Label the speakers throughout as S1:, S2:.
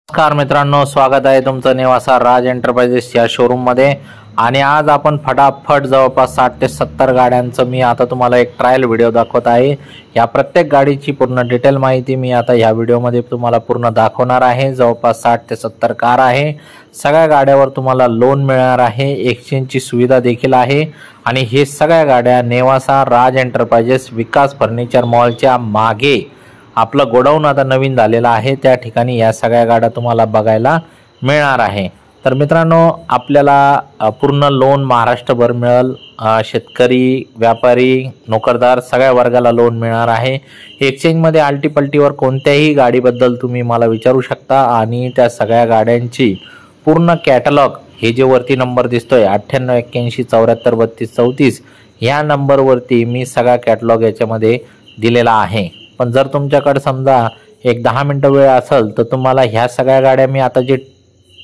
S1: नमस्कार मित्रांनो, स्वागत आहे तुमचं नेवासा राज एंटरप्राइजेस या शोरूम मध्ये। आणि आज आपण फटाफट जवळपास 60 ते 70 गाड्यांचं मी आता तुम्हाला एक ट्रायल व्हिडिओ दाखवत आहे। या प्रत्येक गाडीची पूर्ण डिटेल माहिती मी आता या व्हिडिओ मध्ये तुम्हाला पूर्ण दाखवणार आहे। जवळपास 60 ते 70 कार आहे। सगळ्या गाड्यावर तुम्हाला लोन मिळणार आहे, एक्सचेंजची सुविधा देखील आहे। आणि हे सगळ्या गाड्या नेवासा राज एंटरप्राइजेस विकास फर्निचर मॉलच्या मागे आपलं गोडाऊन आता नवीन झालेलं आहे, त्या ठिकाणी या सगळ्या गाड्या तुम्हाला बघायला मिळणार आहे। तर मित्रांनो, आपल्याला पूर्ण लोन महाराष्ट्रभर मिळेल। शेतकरी, व्यापारी, नोकरदार सगळ्या वर्गाला लोन मिळणार आहे। एक्सचेंज मध्ये आल्टीपल्टीवर कोणत्याही गाडीबद्दल तुम्ही मला विचारू शकता आणि त्या सगळ्या गाड्यांची पूर्ण कॅटलॉग हे जे वरती नंबर दिसतोय 9881743234 या नंबरवरती मी सगळा कॅटलॉग याच्यामध्ये दिलेला आहे। पण जर तुमच्याकडे समजा एक 10 मिनिटं वेळ असेल तर तुम्हाला ह्या सगळ्या गाड्या मी आता जे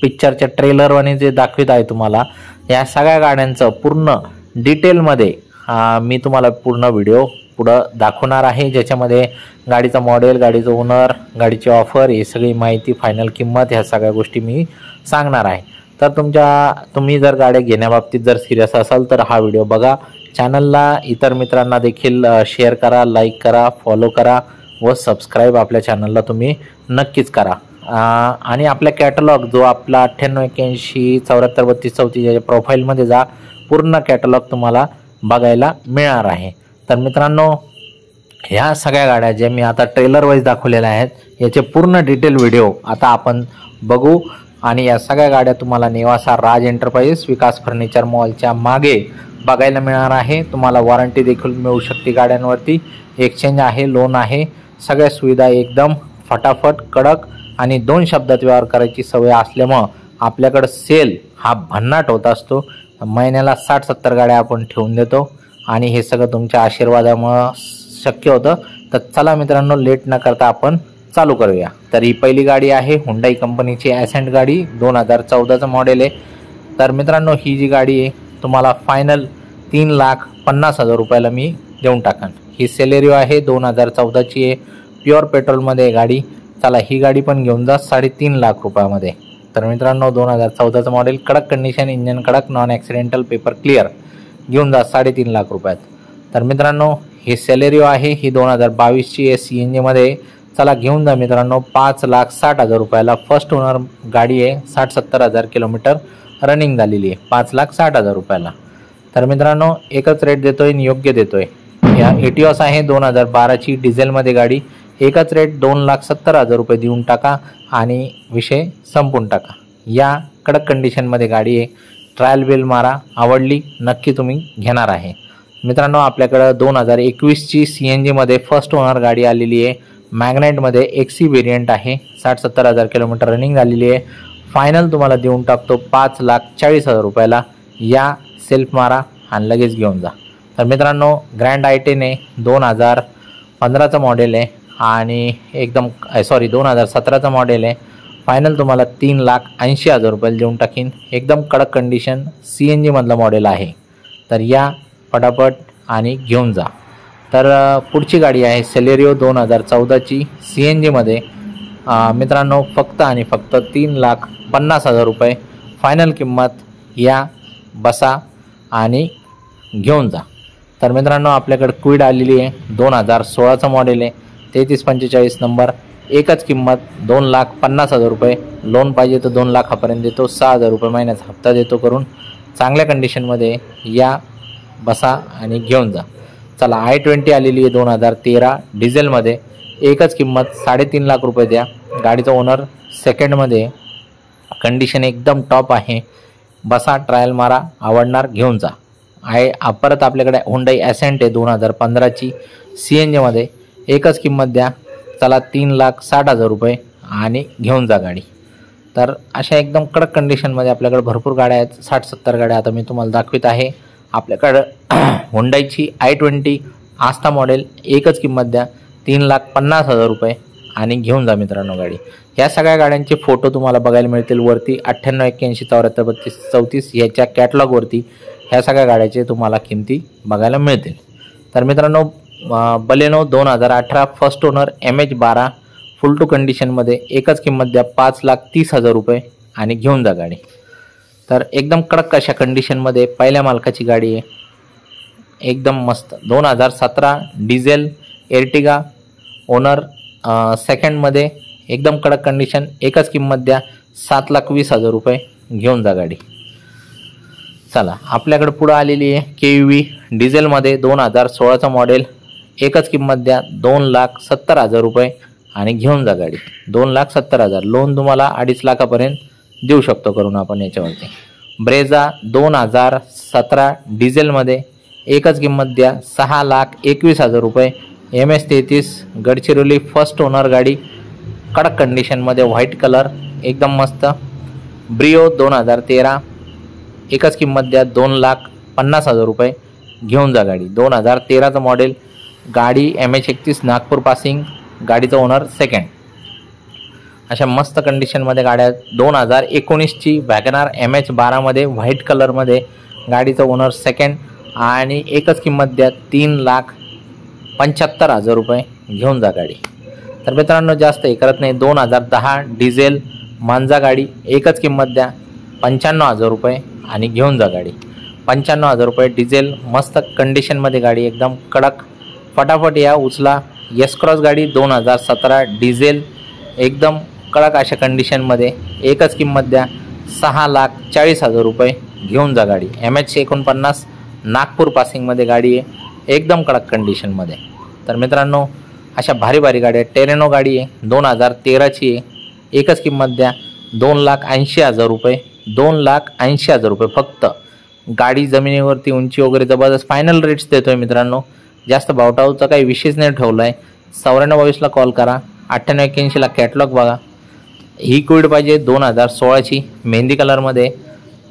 S1: पिक्चरच्या ट्रेलरवाने जे दाखवित आहे तुम्हाला या सगळ्या गाड्यांचं पूर्ण डिटेलमध्ये मी तुम्हाला पूर्ण व्हिडिओ पुढे दाखवणार आहे, ज्याच्यामध्ये गाडीचा मॉडेल, गाडीचं ओनर, गाडीची ऑफर, ही सगळी माहिती, फायनल किंमत, ह्या सगळ्या गोष्टी मी सांगणार आहे। तर तुम्ही जर गाड्या घेण्याबाबतीत जर सिरियस असाल तर हा व्हिडिओ बघा। चॅनलला इतर मित्रांना देखील शेअर करा, लाईक करा, फॉलो करा व सबस्क्राईब आपल्या चॅनलला तुम्ही नक्कीच करा। आणि आपल्या कॅटलॉग जो आपला 9881743234 या प्रोफाईलमध्ये जा, पूर्ण कॅटलॉग तुम्हाला बघायला मिळणार आहे। तर मित्रांनो, ह्या सगळ्या गाड्या जे मी आता ट्रेलर वाईज दाखवलेल्या आहेत याचे पूर्ण डिटेल व्हिडिओ आता आपण बघू। आणि या सगळ्या गाड्या तुम्हाला नेवासा राज एंटरप्राइजेस विकास फर्निचर मॉलच्या मागे बघायला मिळणार आहे। तुम्हाला वॉरंटी देखील मिळू शकते गाड्यांवरती, एक्सचेंज आहे, लोन आहे, सगळ्या सुविधा एकदम फटाफट, कडक आणि 2 शब्दात व्यवहार करायची सवय असल्यामुळे आपल्याकडे सेल हा भन्नाट होत असतो। महिन्याला 60-70 गाड्या आपण ठेवून देतो आणि हे सगळं तुमच्या आशीर्वादामुळे शक्य होतं। तर चला मित्रांनो, लेट न करता आपण चालू करूया। तर ही पहिली गाडी आहे हुंडाई कंपनीची ॲसेंट गाडी, 2014चं मॉडेल आहे। तर मित्रांनो, ही जी गाडी आहे तुम्हाला फायनल 3,50,000 रुपयाला मी देऊन टाकन। ही सेलेरिओ आहे, 2014ची आहे, प्युअर पेट्रोलमध्ये गाडी। चला ही गाडी पण घेऊन जा 3.5 लाख रुपयामध्ये। तर मित्रांनो, 2014चं मॉडेल, कडक कंडिशन, इंजन कडक, नॉन ॲक्सिडेंटल, पेपर क्लिअर, घेऊन जा 3.5 लाख रुपयात। तर मित्रांनो, ही सेलेरिओ आहे, ही 2022ची आहे, CNG मध्ये। चला घेऊन जा मित्रांनो 5,60,000 रुपयाला। फर्स्ट ओनर गाडी आहे, 60-70 हजार किलोमीटर रनिंग झालेली आहे, 5,60,000 रुपयाला। तर मित्रांनो, एकच रेट देतोय आणि योग्य देतोय। या एटिओस आहे, 2012ची डिझेलमध्ये गाडी, एकच रेट 2,70,000 रुपये देऊन टाका आणि विषय संपून टाका। या कडक कंडिशनमध्ये गाडी आहे, ट्रायल बिल मारा, आवडली नक्की तुम्ही घेणार आहे। मित्रांनो, आपल्याकडं 2021ची CNG मध्ये फर्स्ट ओनर गाडी आलेली आहे, मॅग्नेटमध्ये XC व्हेरियंट आहे, 60-70 हजार किलोमीटर रनिंग झालेली आहे। फायनल तुम्हाला देऊन टाकतो 5,40,000 रुपयाला। या सेल्फ मारा आणि लगेच घेऊन जा। तर मित्रांनो, ग्रँड I10 आहे, 2015चं मॉडेल आहे आणि 2017चं मॉडेल आहे। फायनल तुम्हाला 3,80,000 रुपयाला देऊन टाकीन, एकदम कडक कंडिशन, CNG मधलं मॉडेल आहे। तर या फटाफट आणि घेऊन जा। तर पुढची गाडी आहे सेलेरिओ, 2014ची CNG मध्ये। मित्रांनो, फक्त आणि फक्त 3,50,000 रुपये फायनल किंमत। या बसा आणि घेऊन जा। तर मित्रांनो, आपल्याकडे क्विड आलेली आहे, 2016चं मॉडेल आहे, 3345 नंबर, एकच किंमत 2,50,000 रुपये। लोन पाहिजे तर 2 लाखापर्यंत देतो, 6,000 रुपये महिन्याचा हप्ता देतो करून, चांगल्या कंडिशनमध्ये। या बसा आणि घेऊन जा। चला I20 आलेली आहे, 2013 डिझेलमध्ये, एकच किंमत 3.5 लाख रुपये द्या। गाडीचा ओनर सेकंडमध्ये, कंडिशन एकदम टॉप आहे। बसा, ट्रायल मारा, आवडणार घेऊन जा। परत आपल्याकडे हुंडाई ॲसेंट आहे, 2015ची CNG मध्ये, एकच किंमत द्या। चला 3,60,000 रुपये आणि घेऊन जा गाडी। तर अशा एकदम कडक कंडिशनमध्ये आपल्याकडे भरपूर गाड्या आहेत, 60-70 गाड्या आता मी तुम्हाला दाखवित आहे। आपल्याकडं हुंडाईची I20 आस्था मॉडेल, एकच किंमत द्या, 3,50,000 रुपये आणि घेऊन जा मित्रांनो गाडी। या सगळ्या गाड्यांचे फोटो तुम्हाला बघायला मिळतील वरती 9881743234 याच्या कॅटलॉगवरती। ह्या सगळ्या गाड्याचे तुम्हाला किमती बघायला मिळतील। तर मित्रांनो, Baleno 2018 first owner MH12 full to कंडिशनमध्ये एकच किंमत द्या 5,30,000 रुपये आणि घेऊन जा गाडी। तर एकदम कडक अशा कंडिशनमध्ये पहिल्या मालकाची गाडी आहे, एकदम मस्त 2017 डिझेल एर्टिगा ओनर सेकंडमध्ये, एकदम कडक कंडिशन, एकच किंमत द्या 7,20,000 रुपये घेऊन जा गाडी। चला आपल्याकडे पुढे आलेली आहे KUV डिझेलमध्ये 2016चं मॉडेल, एकच किंमत द्या 2,70,000 रुपये आणि घेऊन जा गाडी। 2,70,000 लोन तुम्हाला 2.5 लाखापर्यंत देऊ शकतो करून आपण याच्यावरती। ब्रेझा 2017 डिझेलमध्ये, एकच किंमत द्या 6,21,000 रुपये, MS33 गडचिरोली फर्स्ट ओनर गाडी, कडक कंडिशनमध्ये, व्हाईट कलर एकदम मस्त। ब्रिओ 2013, एकच किंमत द्या 2,50,000 रुपये घेऊन जा गाडी। 2013चं मॉडेल, गाडी MH31 नागपूर पासिंग, गाडीचा ओनर सेकंड। अशा मस्त कंडिशनमध्ये गाड्या 2019ची वॅगनार MH12मध्ये व्हाईट कलरमध्ये, गाडीचा ओनर सेकंड आणि एकच किंमत द्या 3,75,000 रुपये घेऊन जा गाडी। तर मित्रांनो जास्त हे करत नाही, 2010 डिझेल मांजा गाडी, एकच किंमत द्या 95,000 रुपये आणि घेऊन जा गाडी। 95,000 रुपये डिझेल, मस्त कंडिशनमध्ये गाडी, एकदम कडक, फटाफट या उचला। एस क्रॉस गाडी 2017 डिझेल, एकदम कडक अशा कंडिशनमध्ये, एकच किंमत द्या 6,40,000 रुपये घेऊन जा गाडी। MH49 नागपूर पासिंगमध्ये गाडी आहे, एकदम कडक कंडिशनमध्ये। तर मित्रांनो अशा भारी भारी गाड्या, टेरेनो गाडी आहे 2013ची आहे, एकच किंमत द्या 2,80,000 रुपये, 2,80,000 रुपये फक्त। गाडी जमिनीवरती, उंची वगैरे जबरदस्त, फायनल रेट्स देतोय मित्रांनो, जास्त भावटावचा काही विषयच नाही ठेवला आहे। 9422ला कॉल करा, 9881ला कॅटलॉग बघा। ही क्विड पाहिजे 2016ची मेहंदी कलरमध्ये,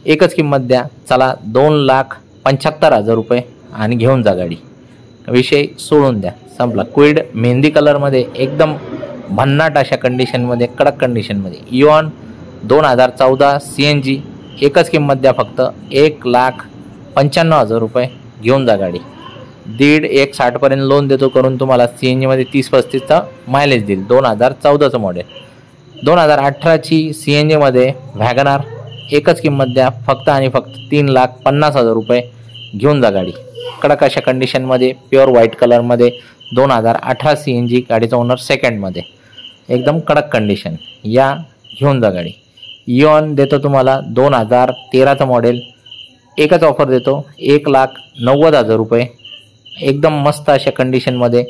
S1: एकच किंमत द्या चला 2,75,000 रुपये आणि घेऊन जा गाडी, विषय सोडून द्या, संपला। क्विड मेहंदी कलरमध्ये, एकदम भन्नाट अशा कंडिशनमध्ये, कडक कंडिशनमध्ये। इऑन 2014 CNG, एकच किंमत द्या फक्त 1,95,000 रुपये घेऊन जा गाडी। 1.5-1.60 पर्यंत लोन देतो करून तुम्हाला, CNGमध्ये 30-35चा मायलेज देईल। 2014चं मॉडेल। 2018ची CNGमध्ये वॅगनार, एकच किंमत द्या फक्त आणि फक्त 3,50,000 रुपये घेऊन जा गाडी। कडक अशा कंडिशनमध्ये, प्युअर व्हाईट कलरमध्ये, 2018 CNG, गाडीचा ओनर सेकंडमध्ये, एकदम कडक कंडिशन, या घेऊन जा गाडी। इऑन देतो तुम्हाला 2013चं मॉडेल, एकच ऑफर देतो 1,90,000 रुपये, एकदम मस्त अशा कंडिशनमध्ये,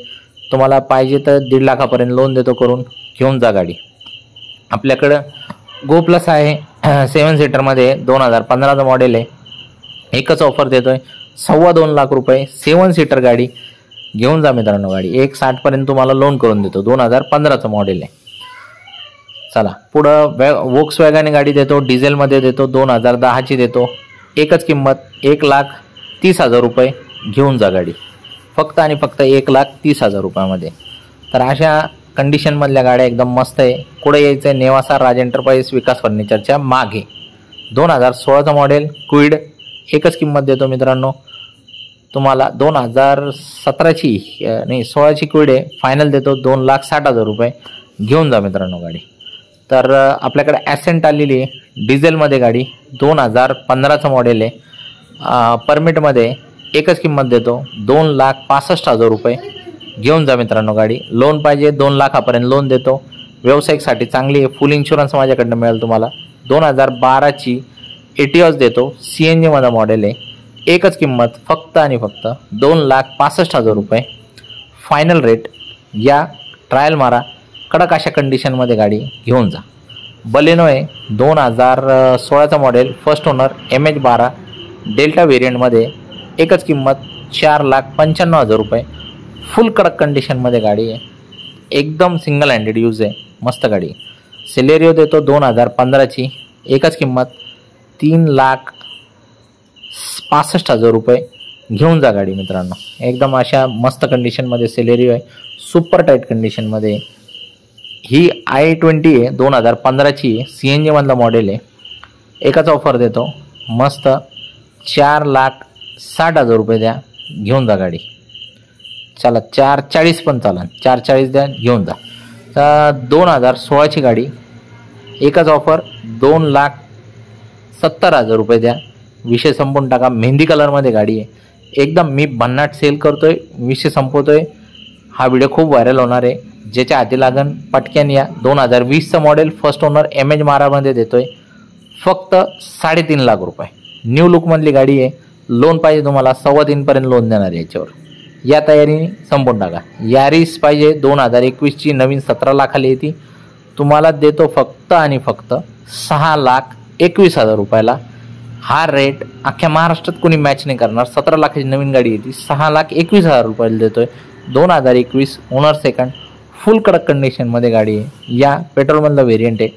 S1: तुम्हाला पाहिजे तर 1.5 लाखापर्यंत लोन देतो करून घेऊन जा गाडी। आपल्याकडं गो प्लस आहे 7 सीटरमध्ये, 2015चं मॉडेल आहे, एकच ऑफर देतोय 2.25 लाख रुपये, 7 सीटर गाडी घेऊन जा मित्रांनो गाडी। 1.60 पर्यंत तुम्हाला लोन करून देतो, 2015चं मॉडेल आहे। चला पुढं वोक्सवॅगन गाडी देतो, डिझेलमध्ये देतो, 2010ची देतो, एकच किंमत 1,30,000 रुपये घेऊन जा गाडी, फक्त आणि फक्त 1,30,000 रुपयामध्ये। तर अशा कंडिशनमधल्या गाड्या एकदम मस्त आहे। पुढे यायचं आहे नेवासा राज एंटरप्राइज विकास फर्निचरच्या मागे, 2016चं मॉडेल, क्विड, एकच किंमत देतो मित्रांनो तुम्हाला, 2017ची नाही 16ची क्विड आहे, फायनल देतो 2,60,000 रुपये घेऊन जा मित्रांनो गाडी। तर आपल्याकडे ॲसेंट आलेली आहे डिझेलमध्ये गाडी, 2015चं मॉडेल आहे, परमिटमध्ये, एकच किंमत देतो 2,65,000 रुपये घेऊन जा मित्रांनो गाडी। लोन पाहिजे 2 लाखापर्यंत लोन देतो, व्यावसायिकसाठी चांगली आहे, फुल इन्शुरन्स माझ्याकडनं मिळेल तुम्हाला। 2012ची एटिओस देतो, CNGमध्ये मॉडेल आहे, एकच किंमत फक्त आणि फक्त 2,65,000 रुपये फायनल रेट, या ट्रायल मारा, कडक अशा कंडिशनमध्ये गाडी घेऊन जा। बलेनो आहे 2016चं model, first owner, MH12 Delta व्हेरियंटमध्ये, एकच किंमत 4,95,000 रुपये, फुल कडक कंडिशनमध्ये गाडी आहे, एकदम सिंगल हँडेड यूज आहे, मस्त गाडी। सेलेरिओ देतो 2015ची, एकच किंमत 3,65,000 रुपये घेऊन जा गाडी मित्रांनो। एकदम अशा मस्त कंडिशनमध्ये सेलेरिओ आहे, सुपर टाईट कंडिशनमध्ये। ही i20 आहे, 2015ची आहे, CNGमधला मॉडेल आहे, एकच ऑफर देतो, मस्त 4,60,000 रुपये द्या घेऊन जा गाडी। चला 4,40 पण चालेल, 4,40 द्या घेऊन जा। तर 2016ची गाडी, एकच ऑफर 2,70,000 रुपये द्या, विषय संपून टाका. मेहंदी कलरमध्ये गाडी आहे, एकदम मी भन्नाट सेल करतोय, विषय संपवतोय. हा व्हिडिओ खूप व्हायरल होणार आहे. ज्याच्या हाती लागन पटक्यान या. 2020चं मॉडेल, फर्स्ट ओनर, MH मारामध्ये देतोय फक्त 3.5 लाख रुपये. न्यू लुकमधली गाडी आहे. लोन पाहिजे तुम्हाला 3.25% लोन देणार आहे याच्यावर. या तयारीने संपून टाका. यारिस पाहिजे 2021ची, नवीन 17 लाखाला येते, तुम्हाला देतो फक्त आणि फक्त 6,21,000 रुपयाला. हा रेट अख्ख्या महाराष्ट्रात कोणी मॅच नाही करणार. 17 लाखाची नवीन गाडी येते, 6,21,000 रुपयाला देतोय. 2021 ओनर सेकंड, फुल कडक कंडिशनमध्ये गाडी आहे. या पेट्रोलमधलं व्हेरियंट आहे,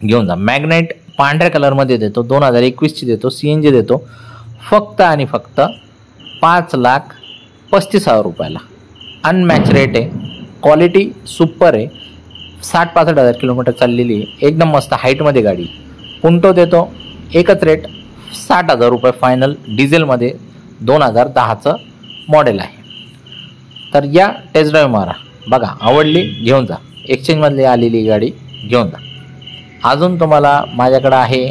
S1: घेऊन जा. मॅग्नेट पांढऱ्या कलरमध्ये देतो, 2021ची देतो, CNG देतो फक्त आणि फक्त 5,35,000 रुपयाला. अनमॅच रेट आहे, क्वालिटी सुपर आहे. 60-65,000 किलोमीटर चाललेली आहे, एकदम मस्त हाईटमध्ये गाडी. पुंटो देतो, एकच रेट 60,000 रुपये फायनल, डिझेलमध्ये, 2010चं मॉडेल आहे. तर या टेस्ट ड्राईव्ह मारा, बघा आवडली घेऊन जा. एक्सचेंजमधली आलेली गाडी घेऊन जा. अजून तुम्हाला माझ्याकडं आहे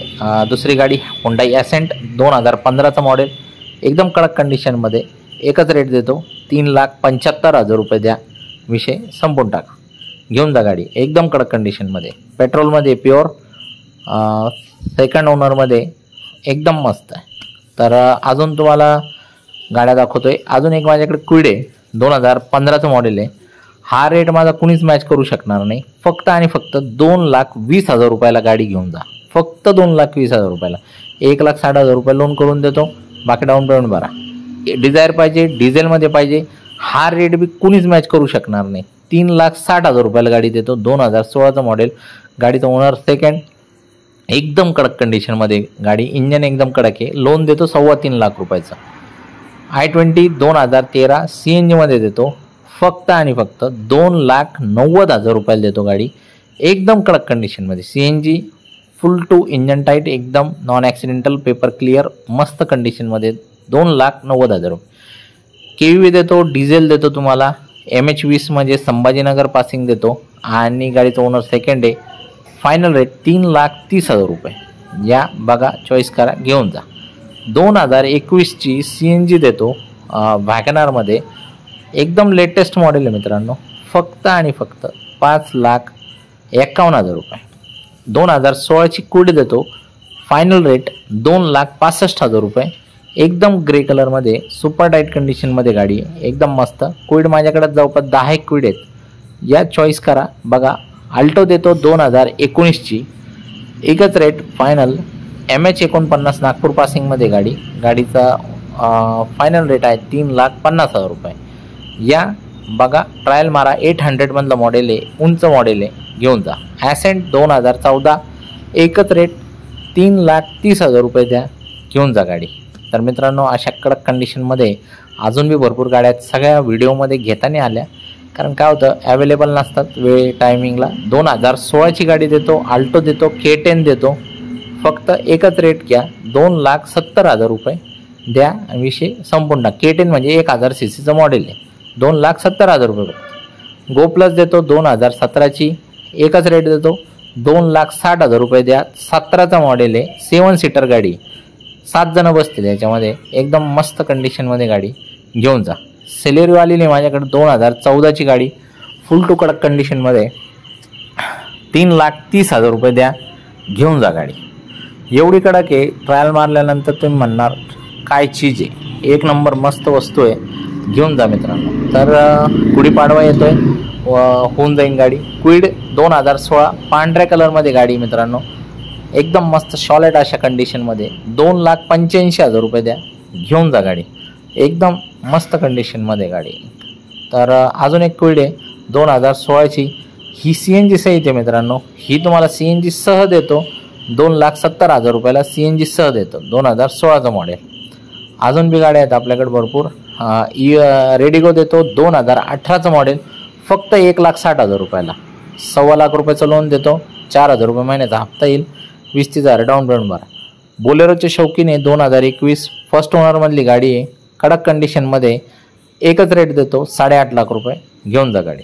S1: दुसरी गाडी, हुंडाई ॲसेंट, 2015चं मॉडेल, एकदम कडक कंडिशनमध्ये, एकच रेट देतो 3,75,000 रुपये द्या, विषय संपून टाका. घेऊन जा गाडी, एकदम कडक कंडिशनमध्ये, पेट्रोलमध्ये, प्युअर, सेकंड ओनरमध्ये, एकदम मस्त आहे. तर अजून तुम्हाला गाड्या दाखवतोय. अजून एक माझ्याकडे क्विड आहे, 2015चं मॉडेल आहे. हा रेट माझा कुणीच मॅच करू शकणार नाही. फक्त आणि फक्त 2,20,000 रुपयाला गाडी घेऊन जा, फक्त 2,20,000 रुपयाला. 1,60,000 रुपये लोन करून देतो, बाकी डाऊन पेमेंट भरा. डिझायर पाहिजे, डिझेलमध्ये पाहिजे, हा रेट बी कुणीच मॅच करू शकणार नाही. 3,60,000 रुपयाला गाडी देतो, 2016चं मॉडेल, गाडीचं ओनर सेकंड, एकदम कडक कंडिशनमध्ये गाडी, इंजन एकदम कडक आहे. लोन देतो 3.25 लाख रुपयाचं. i20 2013 CNGमध्ये देतो फक्त आणि फक्त 2,90,000 रुपयाला देतो गाडी, एकदम कडक कंडिशनमध्ये. CNG full to engine tight, एकदम नॉन ॲक्सिडेंटल, पेपर क्लिअर, मस्त कंडिशनमध्ये, 2,90,000 रुपये. KV देतो, डिझेल देतो तुम्हाला. MH20 म्हणजे संभाजीनगर पासिंग देतो आणि गाडीचं ओनर सेकंड आहे. फायनल रेट 3,30,000 रुपये. या बघा, चॉईस करा, घेऊन जा. 2021ची CNG देतो वॅगनारमध्ये, एकदम लेटेस्ट मॉडेल आहे मित्रांनो, फक्त आणि फक्त 5,51,000 रुपये. 2016ची क्विड देतो, फायनल रेट 2,65,000 रुपये. एकदम ग्रे कलरमध्ये, सुपर टाईट कंडिशनमध्ये गाडी आहे, एकदम मस्त. क्विड माझ्याकडे जवळपास 10 क्विड आहेत, या चॉईस करा, बघा. अल्टो देतो 2019ची, एकच रेट फायनल, MH49 नागपूर पासिंगमध्ये गाडी, गाडीचा फायनल रेट आहे 3,50,000 रुपये. या बघा, ट्रायल मारा. 800मधलं मॉडेल आहे, उंच मॉडेल आहे, घेऊन जा. ॲसेंट 2014, एकच रेट 3,30,000 रुपये द्या, घेऊन जा गाडी. तर मित्रांनो, अशा कडक कंडिशनमध्ये अजून बी भरपूर गाड्या आहेत, सगळ्या व्हिडिओमध्ये घेता नाही आल्या, कारण काय होतं, अवेलेबल नसतात वेळ टायमिंगला. 2016ची गाडी देतो, अल्टो देतो, K10 देतो, फक्त एकच रेट घ्या, 2,70,000 रुपये द्या, विषय संपूर्ण. K10 म्हणजे 1,000 CCचं मॉडेल आहे, 2,70,000 रुपये. गो प्लस देतो 2017ची, एकच रेट देतो, 2,60,000 रुपये द्या. 17चा मॉडेल आहे, 7 सीटर गाडी, 7 जण बसतील याच्यामध्ये, एकदम मस्त कंडिशनमध्ये गाडी, घेऊन जा. सेलेरिओ आलेली माझ्याकडे 2014ची गाडी, फुल टू कडक कंडिशनमध्ये, 3,30,000 रुपये द्या, घेऊन जा गाडी. एवढी कडक आहे, ट्रायल मारल्यानंतर तुम्ही म्हणणार काय चीज आहे, एक नंबर मस्त वस्तू आहे, घेऊन जा मित्रांनो. तर गुढीपाडवा येतोय, होऊन जाईन गाडी. क्विड 2016 पांढऱ्या कलरमध्ये गाडी मित्रांनो, एकदम मस्त सॉलिड अशा कंडिशनमध्ये, 2,85,000 रुपये द्या, घेऊन जा गाडी, एकदम मस्त कंडिशनमध्ये गाडी. तर अजून एक क्विड आहे 2016ची, ही CNG सहित आहे मित्रांनो, ही तुम्हाला CNG सह देतो, 2,70,000 रुपयाला CNG सह देतो, 2016चं मॉडेल. अजून बी गाड्या आहेत आपल्याकडे भरपूर. रेडिगो देतो 2018चं मॉडेल, फक्त 1,60,000 रुपयाला. 1.25 लाख रुपयाचं लोन देतो, 4,000 रुपये महिन्याचा हप्ता येईल, 20-30,000 डाऊन पेमेंट भरा. बोलेरोचे शौकीने 2021 फर्स्ट ओनरमधली गाडी आहे, कडक कंडिशनमध्ये, एकच रेट देतो 8.5 लाख रुपये, घेऊन जा गाडी.